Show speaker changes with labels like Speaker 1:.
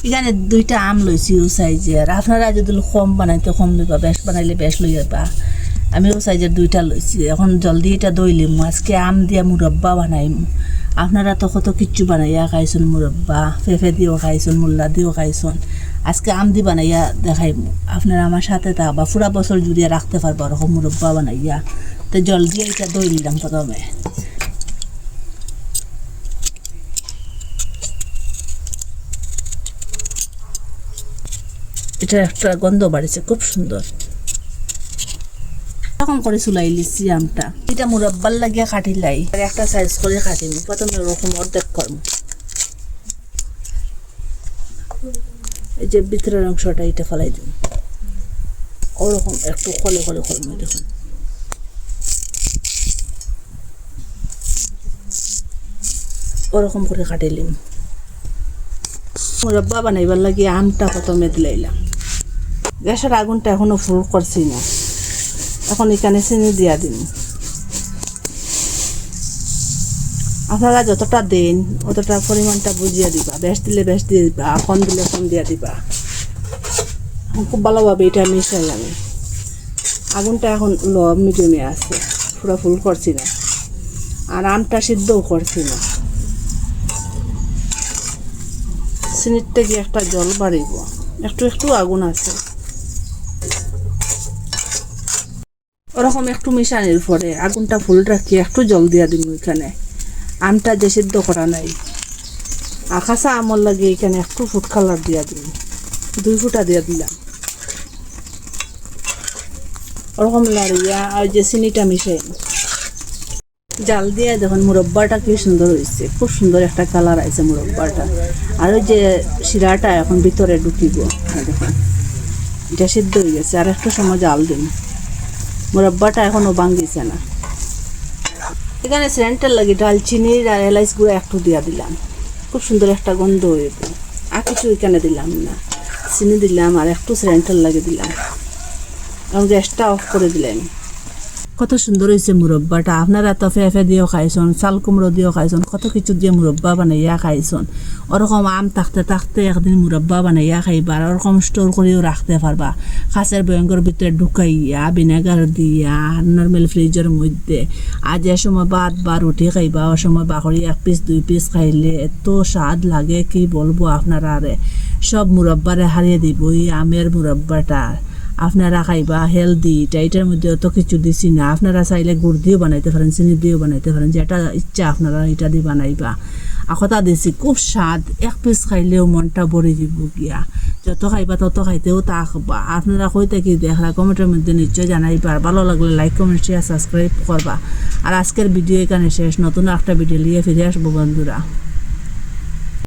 Speaker 1: এখানে দুইটা আম লইছি ও সাইজের, আপনারা যদি কম বানাইতে কম লইবা, বেশ বানাইলে বেশ লইবা। আমি ও সাইজের দুইটা লইছি। এখন জলদি এটা দইলিম, আজকে আম দিয়া মুরব্বা বানাইম। আপনারা তো কত কিচ্ছু বানাইয়া খাইছেন, মুরব্বা ফেফে দিয়েও খাইছেন, মুল্লা দিয়েও খাইছেন। আজকে আম দি বানাইয়া দেখাইম, আপনারা আমার সাথে থাকবা, পুরা বছর জুড়িয়ে রাখতে পারবো ওরকম মুরব্বা বানাইয়া। তো জলদি এটা দই নিলাম প্রথমে। এটা একটা গন্ধ বাড়িছে, খুব সুন্দর। এরকম করে চুলাই লিছি আমটা, এটা মুরব্বার লাগিয়া কাটিলাই, আর একটা সাইজ করে কাটিম। প্রথমে ওরকম অর্ধেক করম, এই যে ভিতরের অংশটা এটা ফেলাই দিন, ওরকম একটু কলে কলে করবো। দেখুন ওরকম করে কাটিলিম। মুরব্বা বানাইবার লাগি আমটা প্রথমে দিলাইলাম। গ্যাসের আগুনটা এখনো ফুল করছি না, এখন এখানে চিনি দিয়া দিন। আপনারা যতটা দেন অতটা পরিমাণটা বুঝিয়ে দিবা, বেশ দিলে বেশ দিয়ে দিবা, কম দিলে কম দিয়া দিবা। খুব ভালোভাবে এটা মিশাই আমি। আগুনটা এখন লো মিডিয়ামে আছে, পুরো ফুল করছি না, আর আমটা সিদ্ধও করছি না। চিনির থেকে একটা জল বাড়িব, একটু একটু আগুন আছে। ওরকম একটু মিশানির পরে আগুনটা ফুল রাখি একটু জল দিয়া দিব। এখানে আমটা যে সিদ্ধ করা নাই, আকাশা আমল লাগে এখানে একটু ফুড কালার দিয়া দিন, 2 ফুটা দিয়া দিলাম। ওরকম লাড়িয়া আর যে চিনিটা মিশাই জাল দিয়ে দেখুন মুরব্বাটা কি সুন্দর হয়েছে, খুব সুন্দর একটা কালার আছে মুরব্বাটা। আর ওই যে শিরাটা এখন ভিতরে ঢুকিব, দেখুন এটা সিদ্ধ হয়ে গেছে। আর একটু সময় জাল দিন, মুরব্বাটা এখনও ভাঙ্গিছে না। এখানে সেন্টার লাগে ডালচিনির আর এলাইচ গুঁড়া একটু দিয়া দিলাম, খুব সুন্দর একটা গন্ধ হইব। আর কিছু এখানে দিলাম না, চিনি দিলাম আর একটু সেন্টার লাগে দিলাম। এখন গ্যাসটা অফ করে দিলাম। কত সুন্দর হয়েছে মুরব্বাটা। আপনারা তো ফেফে দিয়েও খাইছেন, চাল কুমড়ো দিয়েও খাইছেন, কত কিছু দিয়ে মুরব্বা বানাইয়া খাইছেন। ওরকম আম থাকতে থাকতে একদিন মুরব্বা বানাইয়া খাইবা, আর ওরকম স্টোর করেও রাখতে পারবা। কাঁচের বয়ঙ্কর ভিতরে ঢুকাইয়া ভিনেগার দিয়া নর্মাল ফ্রিজের মধ্যে। আর যে সময় ভাত বা রুটি খাইবা ও সময় বাকরি 1 পিস 2 পিস খাইলে এত স্বাদ লাগে কি বলবো আপনারা। আরে সব মুরব্বারে হারিয়ে দিব এই আমের মুরব্বাটা। আপনারা খাইবা হেলদি, এটার মধ্যে অত কিছু দিছি না। আপনারা চাইলে গুড় দিয়েও বানাইতে পারেন, চিনি দিয়েও বানাইতে পারেন, যেটা ইচ্ছা আপনারা এটা দিয়ে বানাইবা। আকতা দিছি খুব স্বাদ, 1 পিস খাইলেও মনটা ভরে দিব গিয়া। যত খাইবা তত খাইতেও থাকবা। আপনারা কই থেকে দেখলা কমেন্টের মধ্যে নিশ্চয় জানাইবা। আর ভালো লাগলে লাইক কমেন্ট শেয়ার সাবস্ক্রাইব করবা। আর আজকের ভিডিও এখানে শেষ, নতুন একটা ভিডিও নিয়ে ফিরে আসবো বন্ধুরা।